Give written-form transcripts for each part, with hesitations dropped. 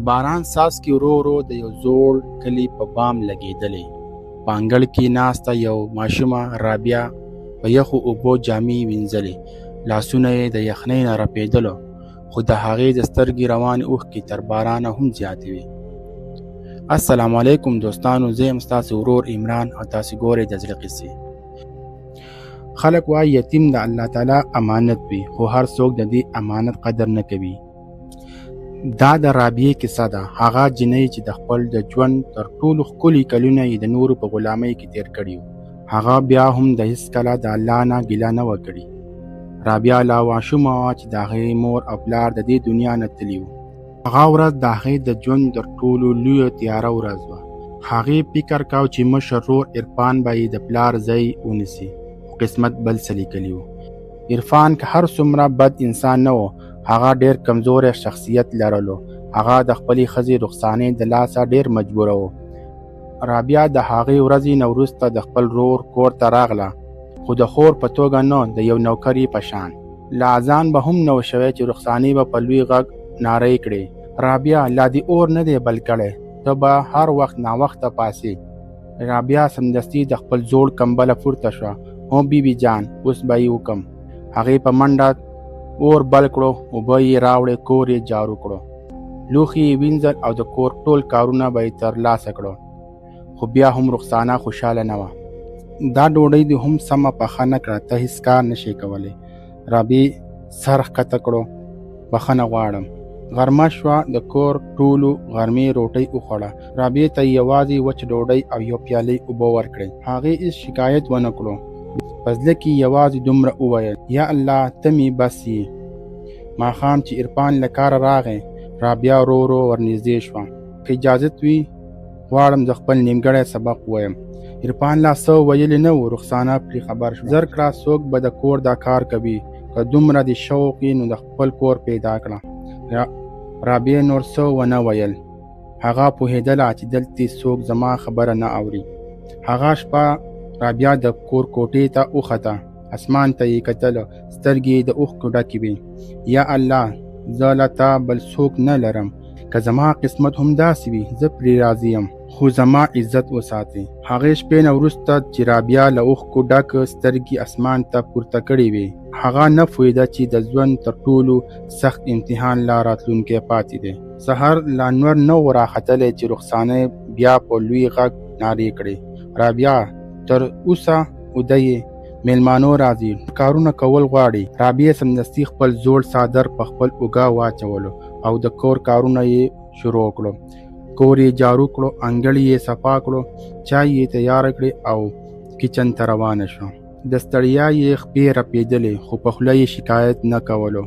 د باران څاڅکي ورو ورو د یو زوړ کلي په بام لګېدلې. په انګړ کې ناسته یو ماشومه رابعه په یخو اوبو جامې وینځلې. لاسونه یې د یخنۍ نه رپېدلو، خو د هغې د سترګې روانې اوښکې تر بارانه هم زیاتې وې. السلام علیکم دوستانو، زه یم ستاسو ورور عمران او تاسو ګورئ د زړه قصې. خلک وایي یتیم د الله تعالی امانت وي، خو هر څوک د دې امانت قدر نه کوي. دا د رابعې کیسه ده، هغه جنۍ چې د خپل د ژوند تر ټولو ښکلي کلونه یې د نورو په غلامۍ کې تیر کړي وو. هغه بیا هم د هیڅکله د الله نه ګیله نه وه کړې. رابعه لا ماشومه وه چې د هغې مور او پلار د دې دنیا نه تللي وو. هغه ورځ د هغې د ژوند تر ټولو لویه تیاره ورځ وه. هغې فکر کاوه چې مشر ورور عرفان به یې د پلار ځای ونیسي، خو قسمت بل څه لیکلي وو. عرفان که هر څومره بد انسان نه و، هغه ډېر کمزوری شخصیت لرلو. هغه د خپلې ښځې رخسانې د لاسه ډېر مجبوره و. رابعه د هغې ورځې نه وروسته د خپل ورور کور ته راغله، خو د خور په توګه نه، د یو نوکرې په شان. لا اذان به هم نه و شوی چې رخسانې به په لوی غږ نارې کړې: رابعه، لا دې اور نه دی بل کړی، ته به هر وخت ناوخته پاسې. رابعه سمدستي د خپل زوړ کمبله پورته شوه. هو بیبي جان، اوس به یې وکم. هغې په منډه اور بل کړو، اوبه یې راوړې، کور یې جارو کړو، لوښي یې وینځل او د کور ټول کارونه به یې ترلاسه کړو. خو بیا هم رخسانه خوشحاله نه وه. دا ډوډۍ دې هم سمه پخه نه کړه، ته هېڅ کار نه شې کولی. رابعې سر ښکته کړو: بخښنه غواړم. غرمه شوه، د کور ټولو غرمې روټۍ وخوړه. رابعې ته یې یوازې وچ ډوډۍ او یو پیالۍ اوبه ورکړې. هغې هېڅ شکایت ونه کړو. په زړه کې یوازې دومره وویل: یا الله، ته مې بس یې. ماښام چې عرفان له کاره راغی، رابعه ورو ورو ورنږدې شوه. که اجازت وي، غواړم د خپل نیمګړی سبق ووایم. عرفان لا څه ویلی نه و، رخسانه پرې خبر شوه. زر کړه، څوک به د کور دا کار کوي؟ که دومره د شوق یې، نو د خپل کور پیدا کړه. رابعه نور څه ونه ویل. هغه پوهېدله چې دلته څوک زما خبره نه اوري. هغه شپه رابعه د کور کوټې ته وخته، اسمان ته یې کتل، سترګې د اوښکو ډکې وې. یا الله، زه له تا بل څوک نه لرم. که زما قسمت هم داسې وي، زه پرې راضي یم، خو زما عزت وساتئ. هغې شپې نه وروسته چې رابعه له اوښکو ډک سترګې اسمان ته پورته کړې وې، هغه نه پوهېده چې د ژوند تر ټولو سخت امتحان لا راتلونکی پاتې دی. سهار لا نور نه و راختلی چې رخسانې بیا په لوی غږ نارې کړې: رابعه، تر اوسه اوده یې؟ میلمانو راځي، کارونه کول غواړي. رابعه سمدستي خپل زوړ څادر په خپل اوږه واچولو او د کور کارونه یې شروع کړو. کور یې جارو کړو، انګړ یې صفا کړو، چای یې تیار کړې او کچن ته روانه شوه. د ستړیا یې خپې رپېدلې، خو په خوله یې شکایت نه کولو.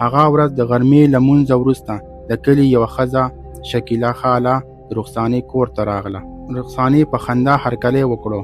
هغه ورځ د غرمې له لمونځه وروسته د کلي یوه ښځه شکیله خاله د رخسانې کور ته راغله. رخسانې په خندا هرکلی وکړو: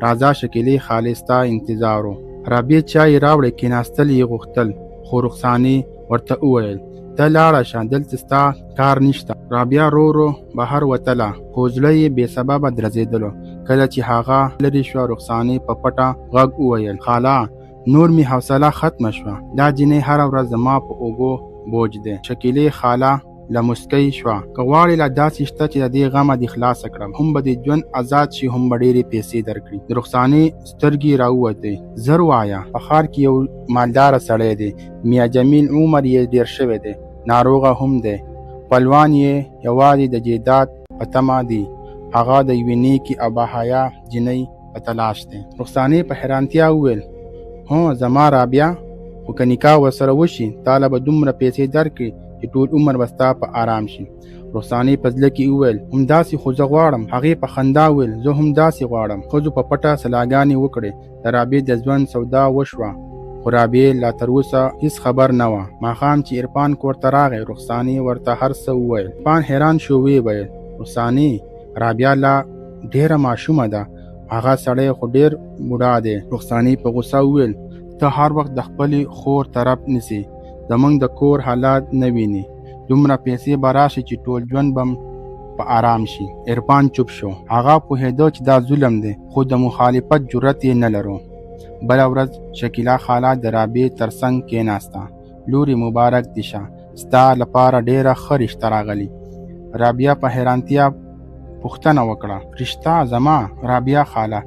راځه شکیلې خالې، ستا انتظار و. رابعې چای راوړې، کېناستل یې غوښتل، خو رخسانې ورته وویل: ته لاړه شه، دلته ستا کار نشته. رابعه ورو ورو بهر وتله، خو زړه یې بې سببه درزېدلو. کله چې هغه لرې شوه، رخسانې په پټه غږ وویل: خاله، نور مې حوصله ختمه شوه. دا جنۍ هره ورځ زما په اوږو بوج دی. شکیلې خاله له موسکۍ شوه: که غواړې لا داسې شته چې د دې غمه دې خلاصه کړم، هم به دې ژوند ازاد شي، هم به ډېرې پیسې درکړي. د رخسانې سترګې راووتې: زر وایه، په ښار کې یو مالداره سړی دی، میا جمیل، عمر یې ډېر شوی دی، ناروغه هم دی، خپلوان یې یوازې د جیداد په تمه دي. هغه د یوې نیکې او باحیا جنۍ په تلاش دی. رخسانې په حیرانتیا وویل: هو، زما رابعه، خو که نکاح ورسره وشي، تاله به دومره پیسې درکړي چې ټول عمر به ستا په آرام شي. رخسانې په زړه کې وویل: همداسې خو زه غواړم. هغې په خندا وویل: زه هم داسې غواړم. ښځو په پټه سلاګانې وکړې. د رابعې د ژوند سودا وشوه، خو رابعې لا تر اوسه هېڅ خبر نه وه. ماښام چې عرفان کور ته راغی، رخسانې ورته هر څه وویل. عرفان حیران شو، ویې ویل: رخسانې، رابعه لا ډېره ماشومه ده، هغه سړی خو ډېر بوډا دی. رخسانې په غوسه وویل: ته هر وخت د خپلې خور طرف نیسې، زموږ د کور حالات نه وینې. دومره پیسې به راشي چې ټول ژوند به په آرام شي. عرفان چوپ شو. هغه پوهېده چې دا ظلم دی، خو د مخالفت جرأت یې نه لرو. بله ورځ شکیله خاله د رابعې تر څنګ کېناسته. لورې مبارک دې شه، ستا لپاره ډېره ښه رشته راغلې. رابعه په حیرانتیا پوښتنه وکړه. رشته زما؟ رابعه خاله،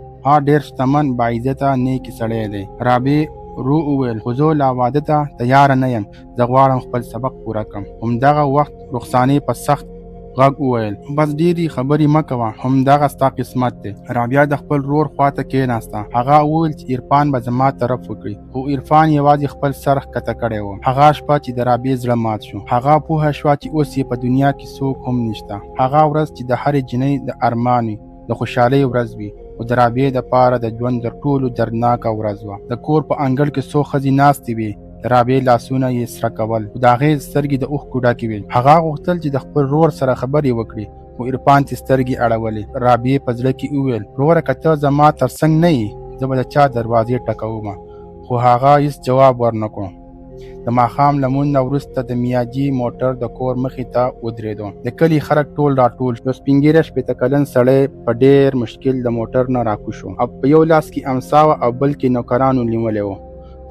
ډېر شتمن باعزته نیک سړی دی. رابعه رو وویل خو زه لا واده ته تیاره نه یم، زه غواړم خپل سبق پوره کړم. همدغه وخت رخسانې په سخت غږ وویل بس ډېرې خبرې مه کوه، همدغه ستا قسمت دی. رابعه د خپل ورور خواته کېناسته. هغه وویل چې عرفان به زما طرف وکړي، خو عرفان یوازې خپل سر ښکته کړی و. هغه شپه چې د رابعې زړه مات شو، هغه پوهه شوه چې اوس یې په دنیا کې څوک هم نشته. هغه ورځ چې د هرې جنۍ د ارمان وي، د خوشحالۍ ورځ وي، خو د رابعې دپاره د ژوند تر ټولو دردناکه ورځ وه. د کور په انګړ کې څو ښځې ناستې وې، د رابعې لاسونه یې سره کول، خو د هغې سترګې د اوښکو ډکې وې. هغه غوښتل چې د خپل ورور سره خبرې وکړي، خو عرفان ته سترګې اړولې. رابعې په زړه کې وویل وروره که ته زما تر څنګ نه یې، زه به د چا دروازې ټکومه. خو هغه هېڅ جواب ورنه کړو. د ماښام لمونځ نه وروسته د میاجي موټر د کور مخې ته ودرېدو. د کلي خلک ټول راټول شو. یو سپین ږیری 80 کلن سړی په ډېر مشکل د موټر نه راکوز شو، او په یو لاس کې امسا وه او بل کې نوکرانو نیولی و.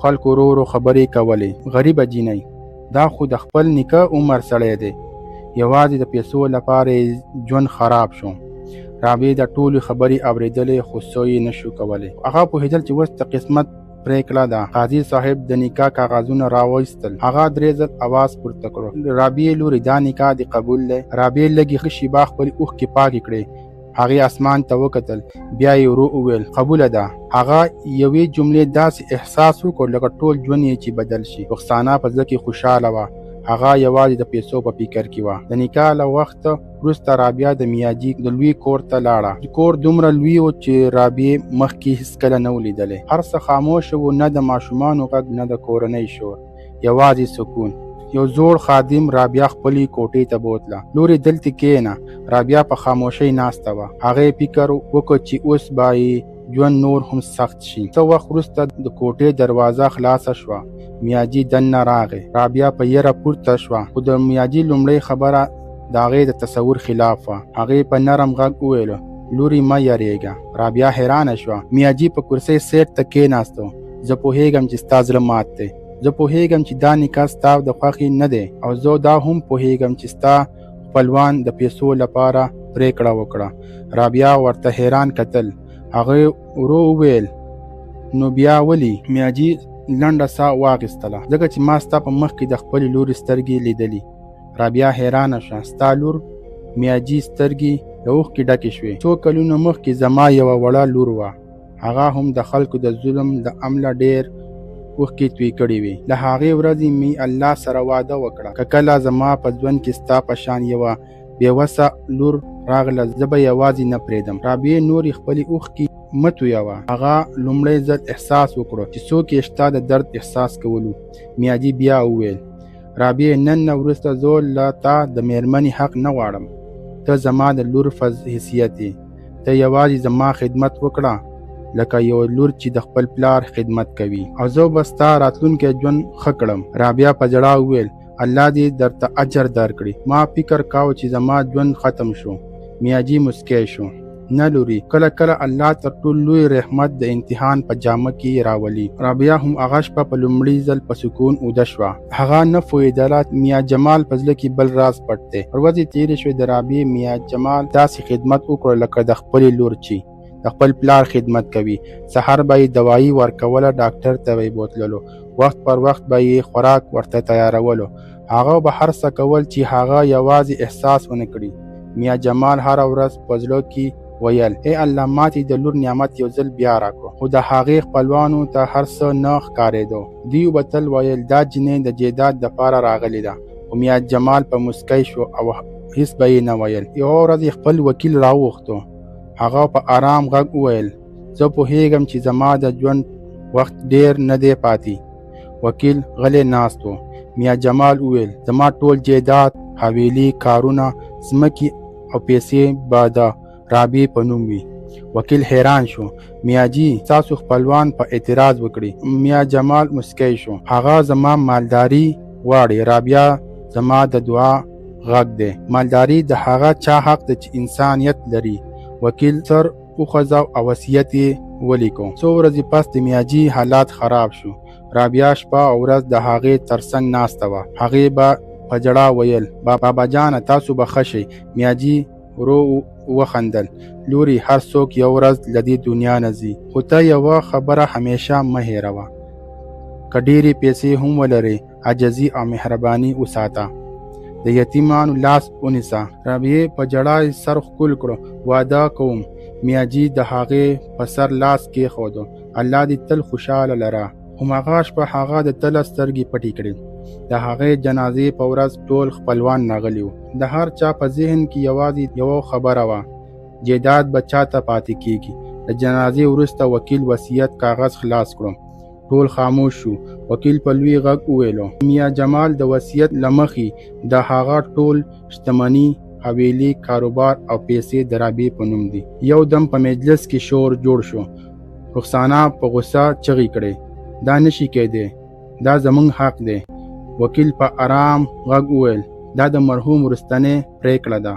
خلکو ورو ورو خبرې کولې. غریبه جینۍ، دا خو د خپل نیکه عمر سړی دی، یوازې د پیسو لپاره یې ژوند خراب شو. رابعې د ټولو خبرې اورېدلې، خو څه یې نشو کولی. هغه پوهېدل چې اوس د قسمت پریکړه ده. قاضي صاحب د نکاح کاغذونه راوایستل. هغه 3 ځل اواز پورته کړو. رابعې لورې دا نکاح دې قبول دی؟ رابعې لږې ښه شېبه خپلې اوښکې پاکې کړې. هغې اسمان ته وکتل، بیا یې ورو وویل قبوله ده. هغه یوې جملې داسې احساس وکړ لکه ټول ژوند یې چې بدل شي. رخسانه په زړه کې خوشحاله وه. هغه یوازې د پیسو په فکر کې وه. د نکاح له وخته وروسته رابعه د میاجي د لوی کور ته لاړه. کور دومره لوی و چې رابعې مخکې هېڅکله نه و لیدلی. هر څه خاموشه و، نه د ماشومانو غږ، نه د کورنۍ شور، یوازې سکون. یو زوړ خادم رابعه خپلې کوټې ته بوتله. لورې دلته کښېنه. رابعه په خاموشۍ ناسته وه. هغې فکر وکړ چې اوس به یې ژوند نور هم سخت شي. څه وخت وروسته د کوټې دروازه خلاصه شوه. میاجي دننه راغی. رابعه په یره پورته شوه، خو د میاجي لومړۍ خبره د هغې د تصور خلاف وه. هغې په نرم غږ وویل لورې مه یریږه. رابعه حیرانه شوه. میاجي په کرسۍ سیټ ته کېناستو. زه پوهېږم چې ستا زړه مات دی. زه پوهېږم چې دا نکاح ستا د خوښې نه دی، او زه دا هم پوهېږم چې ستا خپلوان د پیسو لپاره پریکړه وکړه. رابعه ورته حیران کتل. هغې ورو وویل نو بیا ولې؟ میاجي لنډه ساه واخیستله. ځکه چې ما ستا په مخ کې د خپلې لورې سترګې لیدلې. رابعه حیرانه شوه. ستا لور؟ میاجي سترګې د اوښکې ډکې شوې. څو کلونو مخکې زما یوه وړه لور وه. هغه هم د خلکو د ظلم د امله ډېر اوښکې توی کړې وې. له هغې ورځې مې الله سره واده وکړه، که کله زما په ژوند کې ستا په شان یوه بېوسه لور راغله، زه به یوازې نه پرېږدم. رابعې نورې خپلې اوښکې مه تویوه. هغه لومړی ځل احساس وکړو چې څوک یې شته د درد احساس کولو. میاجي بیا وویل رابعې نن نه وروسته زه له تا د مېرمنې حق نه غواړم. ته زما د لور حیثیت یې. ته یوازې زما خدمت وکړه لکه یو لور چې د خپل پلار خدمت کوي، او زه به ستا راتلونکی ژوند ښه کړم. رابعه په ژړا وویل الله دې درته اجر درکړي. ما فکر کاوه چې زما ژوند ختم شو. میاجي مسکی شو. نه لوري، کله کله الله تر ټولو لوی رحمت د امتحان په جامه کې راولي. رابعه هم هغه شپه په لومړي ځل په سکون اوده شوه. هغه نه پوهېدله میا جمال په زړه کې بل راز پټ دی. ورځې تېرې شوې. د رابعې میا جمال داسې خدمت وکړو لکه د خپلې لور چې د خپل پلار خدمت کوي. سحر به یې دوایي ورکوله، ډاکټر ته به یې بوتللو، وخت پر وخت به یې خوراک ورته تیارولو. هغه به هر څه کول چې هغه یوازې احساس ونه کړي. میا جمال هره ورځ په زړه کې ویل ای الله ماته د لور نعمت یو ځل بیا راکړو. خو د هغې خپلوانو ته هر څه نه ښکارېدو. دوی به تل ویل دا جنۍ د جیداد دپاره راغلې ده. خو میا جمال په مسکی شو او هیڅ به یې نه ویل. یوه ورځ یې خپل وکیل راوغوښتو. هغه په آرام غږ وویل زه پوهېږم چې زما د ژوند وخت ډېر نه دی پاتې. وکیل غلی ناست و. میا جمال وویل زما ټول جیداد، حویلي، کارونه، ځمکې او پیسې به د رابعې په نوم وي. وکیل حیران شو. میاجي ستاسو خپلوان په اعتراض وکړي. میا جمال مسکی شو. هغه زما مالداري غواړي. رابعه زما د دعا غږ دی. مالداري د هغه چا حق دی چې انسانیت لري. وکیل سر وخوځاو او وصیت یې ولیکو. څو ورځې پس د میاجي حالات خراب شو. رابعه شپه او ورځ د هغې تر څنګ ناسته وه. هغې به په ژړا ویل بابا جانه تاسو به ښه شئ. میاجي ورو وخندل. لورې هر څوک یو ورځ له دې دنیا نه ځي، خو ته یوه خبره همیشه مه هېروه، که ډېرې پیسې هم ولرې عاجزي او مهرباني وساته. د یتیمانو لاس ونیسه. رابعې په ژړا سر ښکل کړو. واده کوم. میاجي د هغې په سر لاس کېښودو. الله دې تل خوشحاله لره. هماغه شپه هغه د تله سترګې پټې کړې. د هغې جنازې په ورځ ټول خپلوان راغلي وو. د هر چا په ذهن کې یوازې یوه خبره وه، جیداد به چا ته پاتې کېږي. د جنازې وروسته وکیل وصیت کاغذ خلاص کړو. ټول خاموش شو. وکیل په لوی غږ وویلو، میا جمال د وصیت له مخې د هغه ټول شتمني، حویلي، کاروبار او پیسې د رابعې په نوم دي. یو دم په مجلس کې شور جوړ شو. رخسانه په غوسه چغې کړې، دا نشي کېدی، دا زموږ حق دی. وکیل په آرام غږ وویل، دا د مرحوم وروستنۍ پریکړه ده،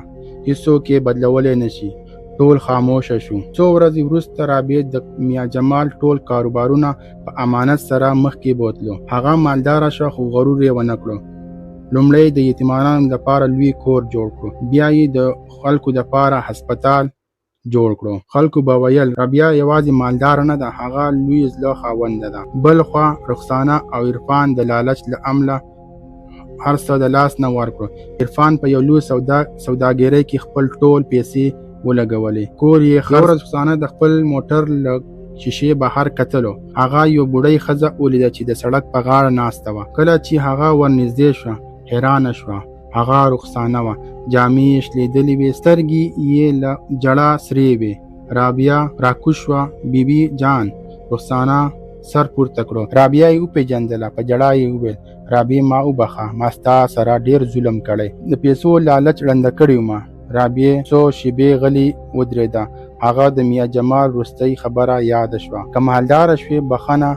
هیڅوک یې بدلولی نشي. ټول خاموشه شو. څو ورځې وروسته رابعې د میا جمال ټول کاروبارونه په امانت سره مخکې بوتلو. هغه مالداره شوه خو غرور یې ونه کړو. لومړی د یتیمانو لپاره لوی کور جوړ کړو، بیا یې د خلکو لپاره هسپتال جوړ کړو. خلکو به ویل رابعه یوازې مالداره نه ده، هغه لوی زړه خاونده ده. بل خوا رخسانه او عرفان د لالچ له امله هر څه د لاس نه ورکړو. عرفان په یو لوی سوداګرۍ کې خپل ټول پیسې ولګولې. کور یې خرڅ. رخسانه د خپل موټر له شیشې بهر کتلو. هغه یو بوډۍ ښځه ولیده چې د سړک په غاړه ناسته وه. کله چې هغه ورنږدې شوه حیرانه شوه. هغه رخسانه وه. جامې یې شلېدلې وې، سترګې یې له ژړا سرې وې. رابعه راکوز شوه. بیبي جان. رخسانه سر پورته کړو. رابعه یې وپېژندله. په ژړا یې وویل، رابعې ما وبخه، ما ستا سره ډېر ظلم کړی، د پیسو لالچ ړنده کړی ومه. رابعې څو شېبې غلې ودرېده. هغه د میا جمال وروستۍ خبره یاده شوه، که مالداره شوې بخښنه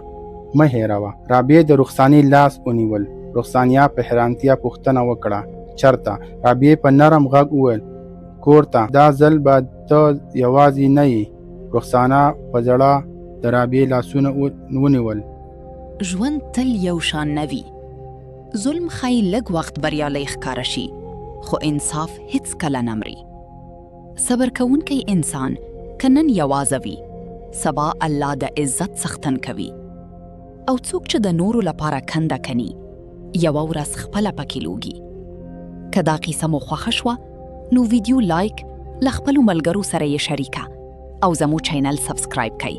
مه هېروه. رابعې د رخسانې لاس ونیول. رخسانیا په حیرانتیا پوښتنه وکړه، چرته؟ رابعې په نرم غږ وویل، کور ته. دا ځل به ته یوازې نه یې. رخسانه په ژړا د رابعې لاسونه ونیول. ژوند تل یو شان نه وي. ظلم ښایي لږ وخت بریالی ښکاره شي، خو انصاف هیڅ کله نه مري. صبر کوونکی انسان که نن یوازې وي، سبا الله د عزت څښتن کوي. او څوک چې د نورو لپاره کنده کني، یوه ورځ خپله پکې لوږي. که دا قیسه مو خوښه شوه نو ویډیو لایک، له خپلو ملګرو سره یې شریکه او زموږ چینل سبسکرایب کړئ